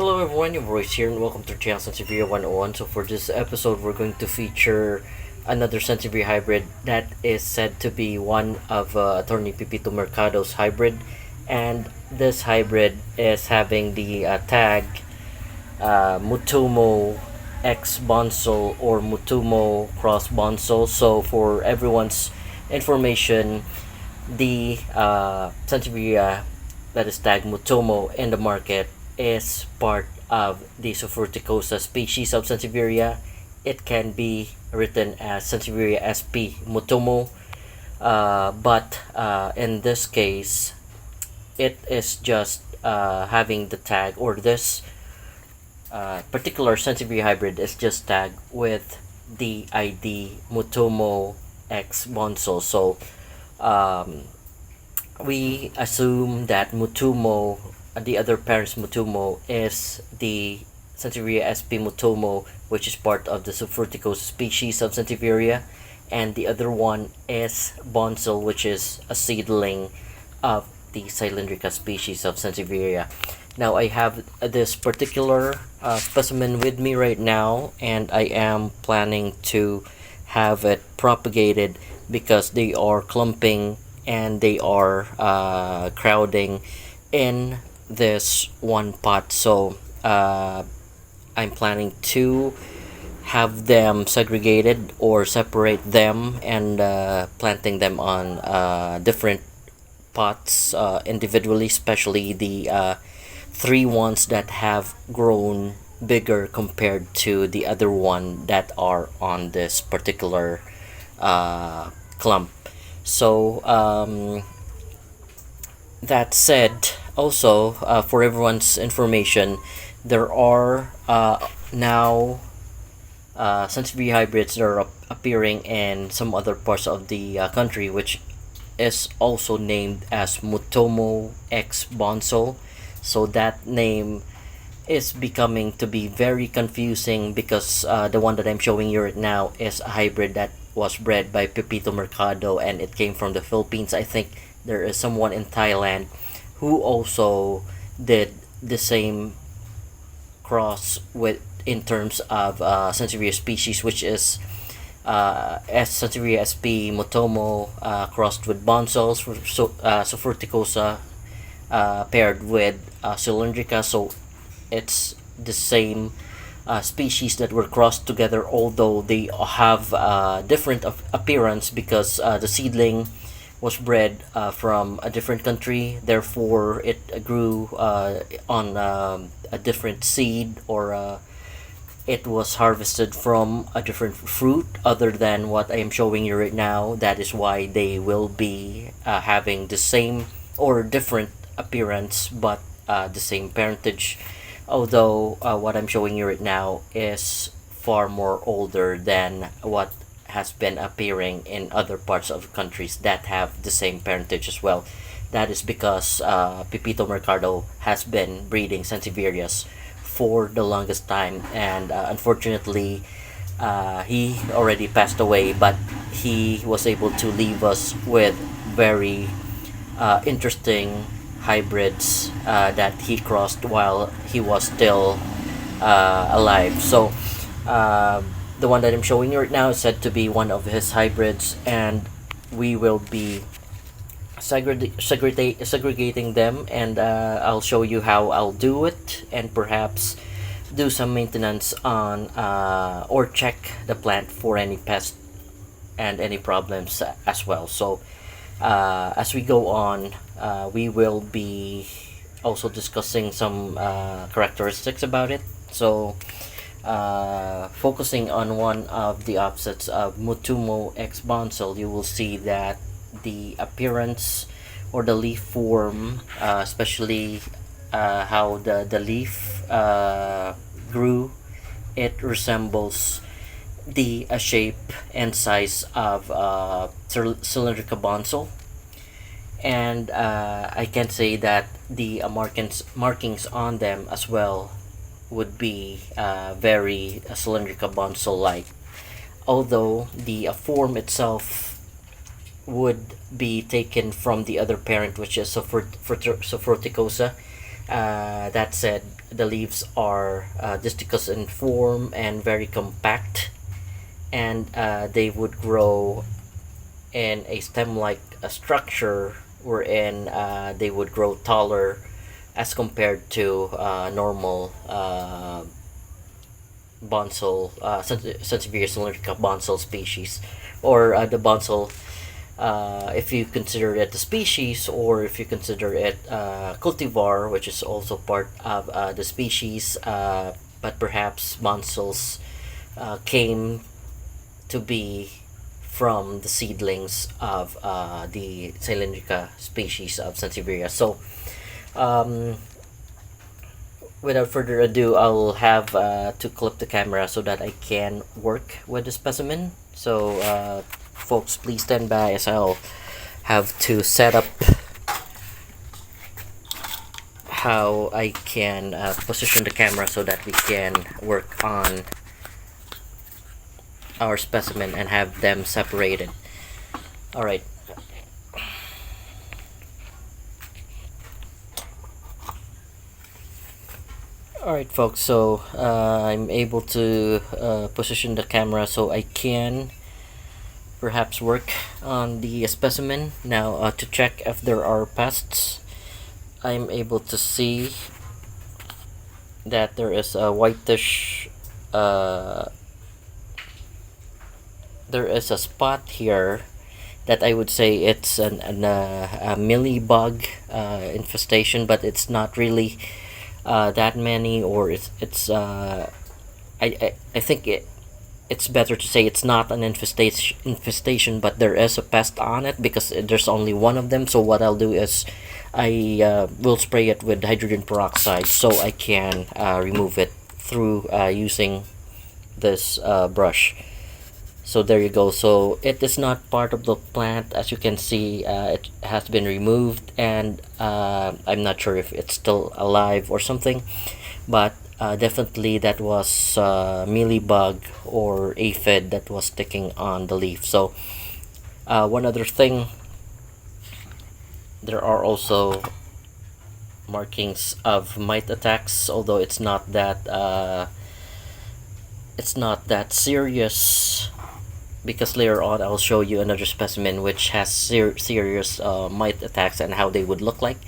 Hello everyone, your voice here and welcome to channel Sansevieria 101. So for this episode we're going to feature another Sansevieria hybrid that is said to be one of attorney Pepito Mercado's hybrid, and this hybrid is having the tag Mutomo X Boncel or Mutomo cross Boncel. So for everyone's information, the Sansevieria that is tagged Mutomo in the market is part of the Sofruticosa species of Sansevieria. It can be written as Sansevieria sp. Mutomo, but in this case, it is just having the tag, or this particular Sansevieria hybrid is just tagged with the ID Mutomo X Boncel. So we assume that Mutomo, the other parent's Mutomo, is the Sansevieria sp. Mutomo, which is part of the Sofruticosa species of Sansevieria, and the other one is Boncel, which is a seedling of the Cylindrica species of Sansevieria. Now I have this particular specimen with me right now, and I am planning to have it propagated because they are clumping and they are crowding in this one pot. So I'm planning to have them segregated or separate them and planting them on different pots individually, especially the three ones that have grown bigger compared to the other one that are on this particular clump. So that said, also for everyone's information, there are now Sansevieria hybrids that are appearing in some other parts of the country, which is also named as Mutomo X Boncel. So that name is becoming to be very confusing because the one that I'm showing you right now is a hybrid that was bred by Pepito Mercado, and it came from the Philippines. I think there is someone in Thailand who also did the same cross with in terms of Sansevieria species, which is Sansevieria sp. Mutomo crossed with Boncels, Sofruticosa paired with Cylindrica. So it's the same species that were crossed together, although they have different appearance because the seedling was bred from a different country. Therefore, it grew on a different seed, or it was harvested from a different fruit other than what I am showing you right now. That is why they will be having the same or different appearance, but the same parentage. Although what I'm showing you right now is far more older than what has been appearing in other parts of countries that have the same parentage as well. That is because Pepito Mercado has been breeding Sansevierias for the longest time, and unfortunately he already passed away, but he was able to leave us with very interesting hybrids that he crossed while he was still alive. So the one that I'm showing you right now is said to be one of his hybrids, and we will be segregating them, and I'll show you how I'll do it, and perhaps do some maintenance on or check the plant for any pests and any problems as well. So as we go on, we will be also discussing some characteristics about it. So focusing on one of the offsets of Mutomo X Boncel, you will see that the appearance or the leaf form, especially how the leaf grew, it resembles the shape and size of Cylindrica Boncel. And I can say that the markings on them as well would be very Cylindrica Boncel like, although the form itself would be taken from the other parent, which is Sofruticosa. That said, the leaves are discus in form and very compact, and they would grow in a stem-like structure, wherein they would grow taller as compared to normal Boncel, Sansevieria cylindrica Boncel species, or the Boncel, if you consider it a species, or if you consider it cultivar, which is also part of the species, but perhaps Boncels came to be from the seedlings of the cylindrica species of Sansevieria. So, without further ado, I'll have to clip the camera so that I can work with the specimen. So, folks, please stand by as I'll have to set up how I can position the camera so that we can work on our specimen and have them separated. Alright. Alright folks, so I'm able to position the camera so I can perhaps work on the specimen. Now to check if there are pests, I'm able to see that there is a whitish there is a spot here that I would say it's a mealybug infestation, but it's not really that many, or I think it's better to say it's not an infestation, but there is a pest on it because there's only one of them. So what I'll do is I will spray it with hydrogen peroxide so I can remove it through using this brush. So there you go. So it is not part of the plant, as you can see. It has been removed, and I'm not sure if it's still alive or something, but definitely that was mealybug or aphid that was sticking on the leaf. So one other thing, there are also markings of mite attacks, although it's not that serious, because later on I'll show you another specimen which has serious mite attacks and how they would look like.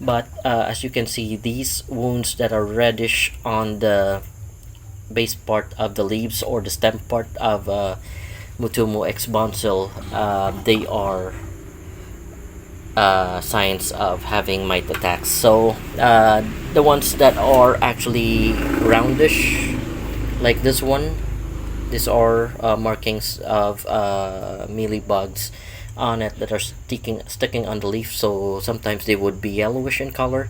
But as you can see, these wounds that are reddish on the base part of the leaves or the stem part of Mutomo x Boncel, they are signs of having mite attacks. So the ones that are actually roundish, like this one, these are markings of mealybugs on it that are sticking on the leaf. So sometimes they would be yellowish in color.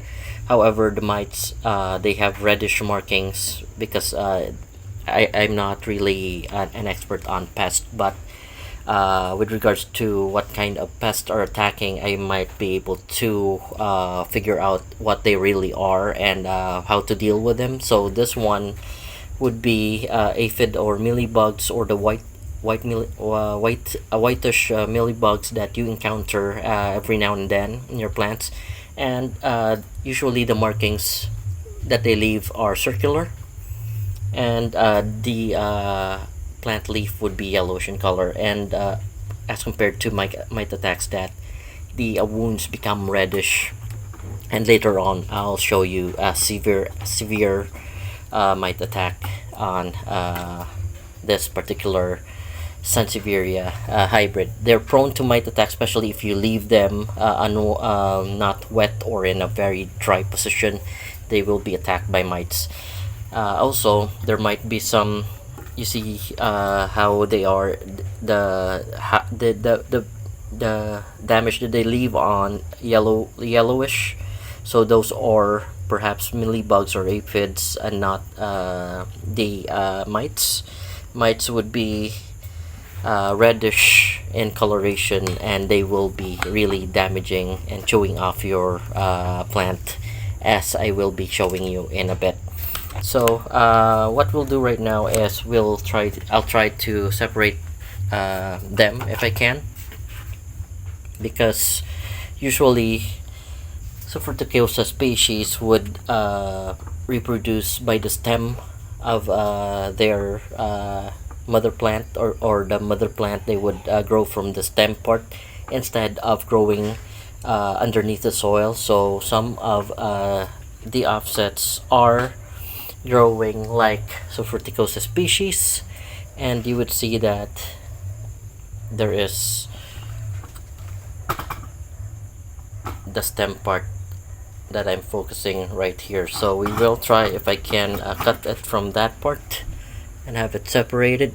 However, the mites, they have reddish markings, because I'm not really an expert on pests, but with regards to what kind of pests are attacking, I might be able to figure out what they really are and how to deal with them. So this one would be aphid or mealybugs, or the whitish mealybugs that you encounter every now and then in your plants. And usually the markings that they leave are circular, and the plant leaf would be yellowish in color, and as compared to mite attacks, that the wounds become reddish. And later on I'll show you a severe mite attack on this particular Sansevieria hybrid. They're prone to mite attack, especially if you leave them not wet or in a very dry position. They will be attacked by mites. Also, there might be some, you see how they are, the damage that they leave on yellowish. So those are perhaps mealybugs or aphids, and not the mites. Mites would be reddish in coloration, and they will be really damaging and chewing off your plant, as I will be showing you in a bit. So what we'll do right now is I'll try to separate them if I can, because usually So Fructicosa species would reproduce by the stem of their mother plant, or the mother plant. They would grow from the stem part instead of growing underneath the soil. So some of the offsets are growing like Fructicosa species, and you would see that there is the stem part that I'm focusing right here. So we will try if I can cut it from that part and have it separated.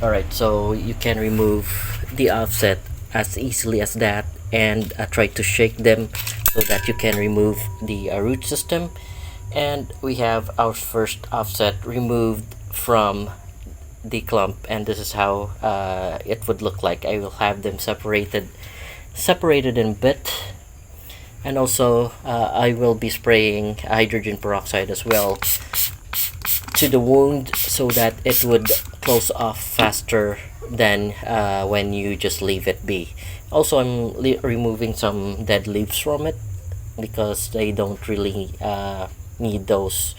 Alright, so you can remove the offset as easily as that, and try to shake them so that you can remove the root system. And we have our first offset removed from the clump, and this is how it would look like. I will have them separated in bit, and also I will be spraying hydrogen peroxide as well to the wound so that it would close off faster than when you just leave it be. Also, I'm removing some dead leaves from it because they don't really need those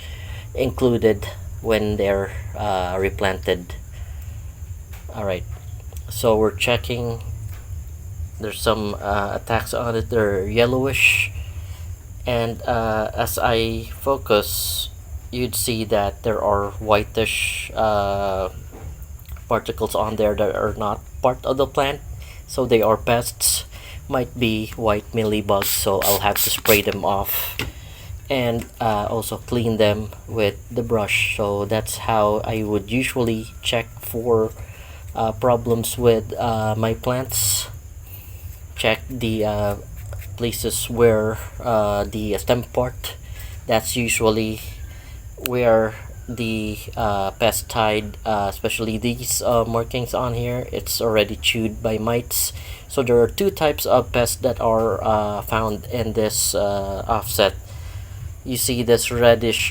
included when they're replanted. Alright, so we're checking. There's some attacks on it. They're yellowish, and as I focus, you'd see that there are whitish particles on there that are not part of the plant, so they are pests. Might be white mealybugs, so I'll have to spray them off and also clean them with the brush. So that's how I would usually check for problems with my plants. Check the places where the stem part, that's usually where the pesticide, especially these markings on here, it's already chewed by mites. So there are two types of pests that are found in this offset. You see this reddish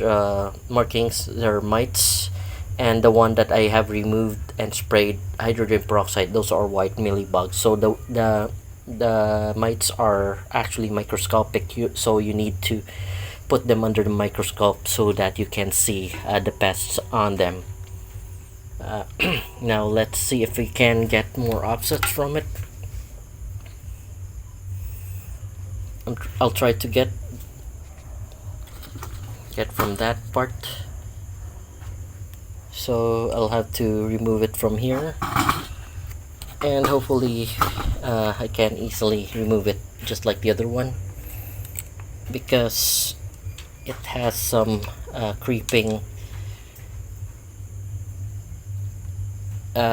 markings, they're mites, and the one that I have removed and sprayed hydrogen peroxide, those are white mealybugs. So the mites are actually microscopic, so you need to put them under the microscope so that you can see the pests on them. Now let's see if we can get more offsets from it. I'll try to get from that part, so I'll have to remove it from here, and hopefully I can easily remove it just like the other one, because it has some creeping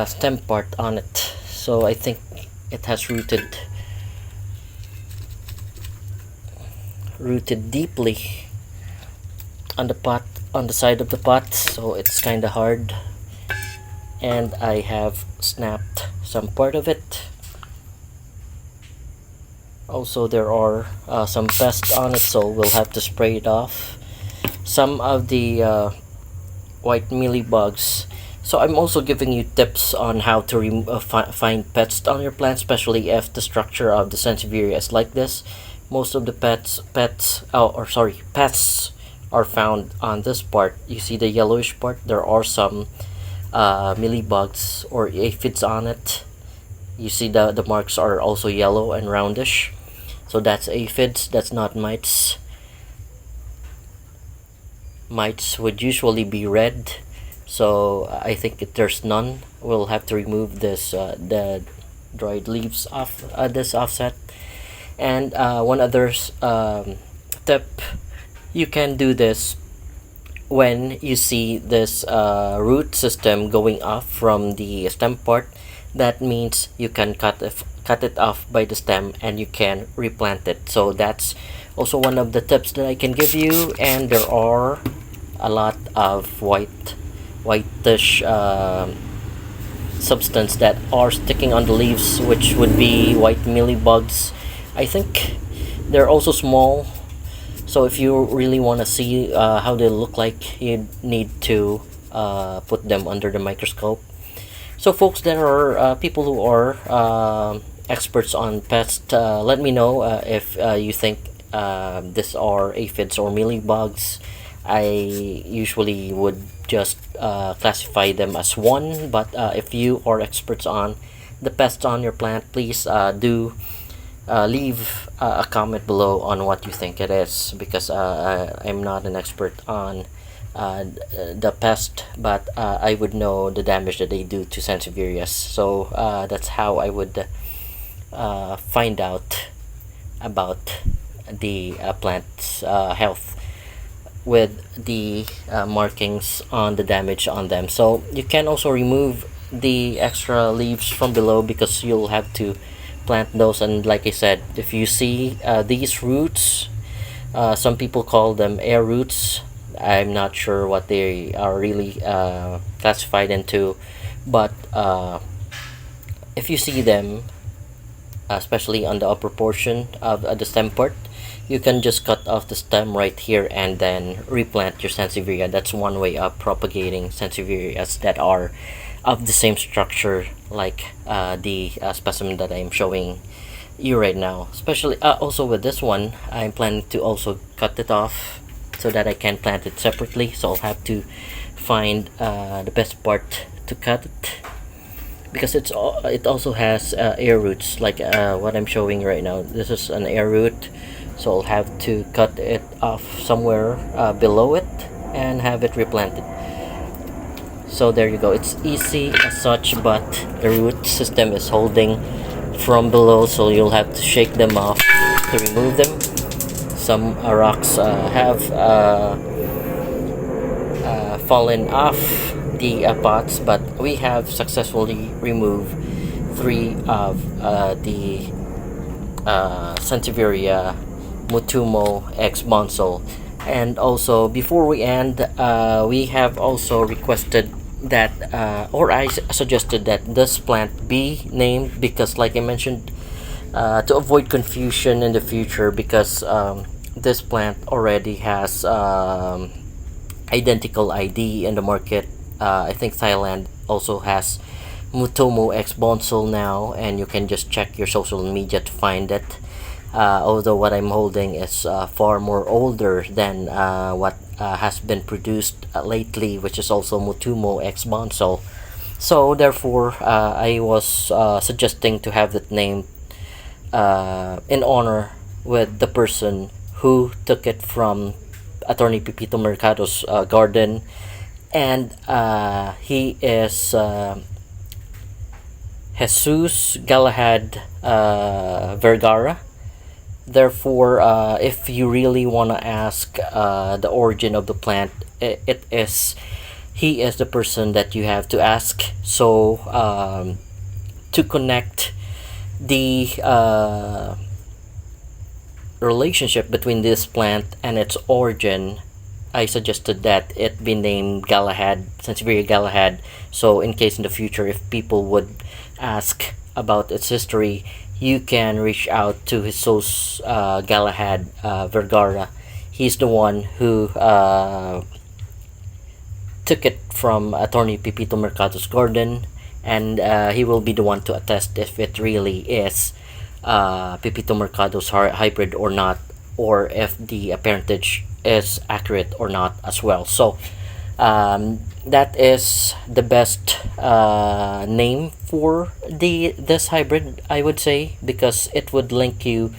stem part on it. So I think it has rooted deeply on the pot, on the side of the pot, so it's kind of hard, and I have snapped some part of it. Also, there are some pests on it, so we'll have to spray it off. Some of the white mealybugs. So I'm also giving you tips on how to find pests on your plant, especially if the structure of the Sansevieria is like this. Most of the pests are found on this part. You see the yellowish part, there are some mealybugs or aphids on it. You see the marks are also yellow and roundish, so that's aphids, that's not mites. Mites would usually be red, so I think if there's none, we'll have to remove this the dried leaves off this offset. And one other tip, you can do this when you see this root system going off from the stem part. That means you can cut it off by the stem and you can replant it. So that's also one of the tips that I can give you. And there are a lot of whitish substance that are sticking on the leaves, which would be white mealybugs. I think they're also small, So if you really want to see how they look like, you need to put them under the microscope. So folks, there are people who are experts on pests. Let me know if you think these are aphids or mealybugs. I usually would just classify them as one, but if you are experts on the pests on your plant, please do leave a comment below on what you think it is, because I'm not an expert on the pest, but I would know the damage that they do to Sansevierias. So that's how I would find out about the plant's health, with the markings on the damage on them. So you can also remove the extra leaves from below, because you'll have to plant those. And like I said, if you see these roots, some people call them air roots. I'm not sure what they are really classified into, but if you see them, especially on the upper portion of the stem part, you can just cut off the stem right here and then replant your Sansevieria. That's one way of propagating Sansevierias that are of the same structure like the specimen that I'm showing you right now. Especially also with this one, I'm planning to also cut it off so that I can plant it separately. So I'll have to find the best part to cut it, because it also has air roots like what I'm showing right now. This is an air root, so I'll have to cut it off somewhere below it and have it replanted. So there you go. It's easy as such, but the root system is holding from below, so you'll have to shake them off to remove them. Some rocks have fallen off the pots, but we have successfully removed 3 of the Sansevieria Mutomo x Boncel. And also, before we end, we have also requested that or I suggested that this plant be named, because like I mentioned, to avoid confusion in the future, because this plant already has identical ID in the market. I think Thailand also has Mutomo x Boncel now, and you can just check your social media to find it. Although what I'm holding is far more older than what has been produced lately, which is also Mutomo x Boncel. So therefore, I was suggesting to have that name in honor with the person who took it from Attorney Pepito Mercado's garden, and he is Jesus Galahad Vergara. Therefore, if you really want to ask the origin of the plant, he is the person that you have to ask. So to connect the relationship between this plant and its origin, I suggested that it be named Galahad, Sansevieria Galahad. So in case in the future, if people would ask about its history, you can reach out to Jesus Galahad Vergara. He's the one who took it from Attorney Pepito Mercado's garden, and he will be the one to attest if it really is Pepito Mercado's hybrid or not, or if the parentage is accurate or not as well. So that is the best name for this hybrid, I would say, because it would link you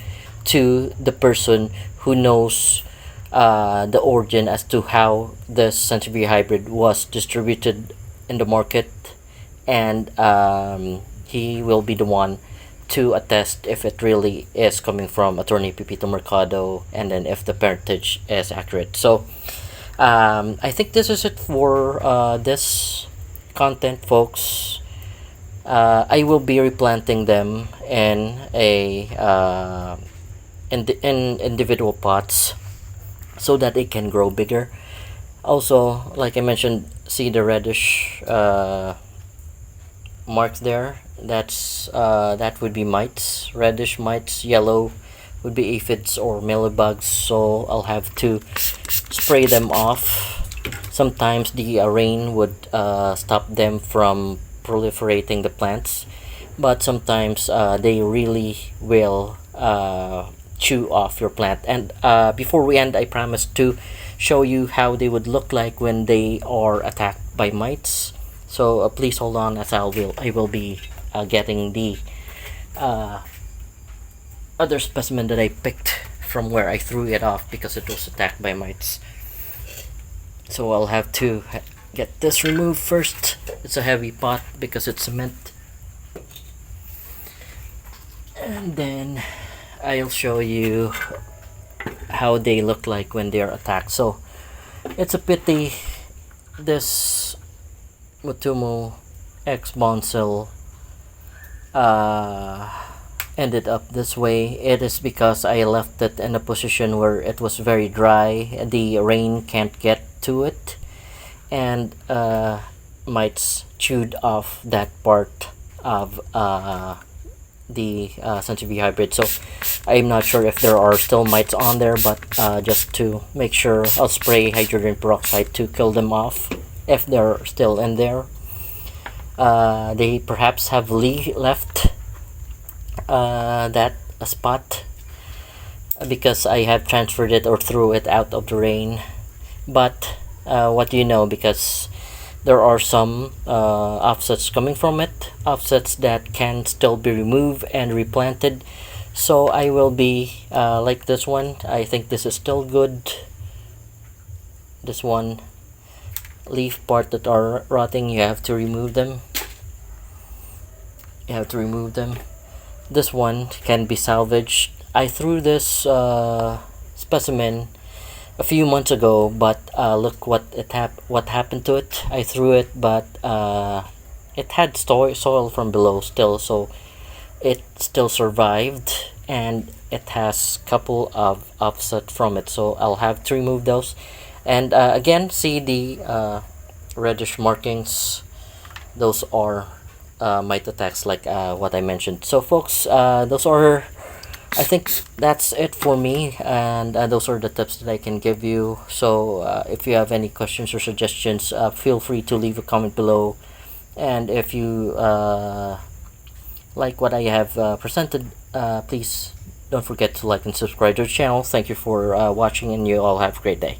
to the person who knows the origin as to how this Sansevieria hybrid was distributed in the market, and he will be the one to attest if it really is coming from Attorney Pepito Mercado, and then if the parentage is accurate. So I think this is it for this content, folks. I will be replanting them in in individual pots so that they can grow bigger. Also, like I mentioned, see the reddish mark there? That would be mites, reddish mites, yellow would be aphids or mealybugs, so I'll have to spray them off. Sometimes the rain would stop them from proliferating the plants, but sometimes they really will chew off your plant. And before we end, I promised to show you how they would look like when they are attacked by mites. So please hold on, as I will be getting the other specimen that I picked from where I threw it off because it was attacked by mites. So I'll have to get this removed first. It's a heavy pot because it's cement. And then I'll show you how they look like when they're attacked. So it's a pity this Mutomo X Boncel ended up this way. It is because I left it in a position where it was very dry. The rain can't get to it, and mites chewed off that part of the Sansevieria hybrid. So I'm not sure if there are still mites on there, but just to make sure, I'll spray hydrogen peroxide to kill them off if they're still in there. They perhaps have left that spot because I have transferred it or threw it out of the rain. But what do you know, because there are some offsets coming from it, offsets that can still be removed and replanted. So I will be like this one. I think this is still good. This one, leaf part that are rotting, you have to remove them. This one can be salvaged. I threw this specimen a few months ago, but look what happened to it. I threw it, but it had soil from below still, so it still survived, and it has couple of offset from it. So I'll have to remove those. And again, see the reddish markings. Those are mite attacks, like what I mentioned. So folks, those are, I think that's it for me, and those are the tips that I can give you. So if you have any questions or suggestions, feel free to leave a comment below. And if you like what I have presented, please don't forget to like and subscribe to the channel. Thank you for watching, and you all have a great day.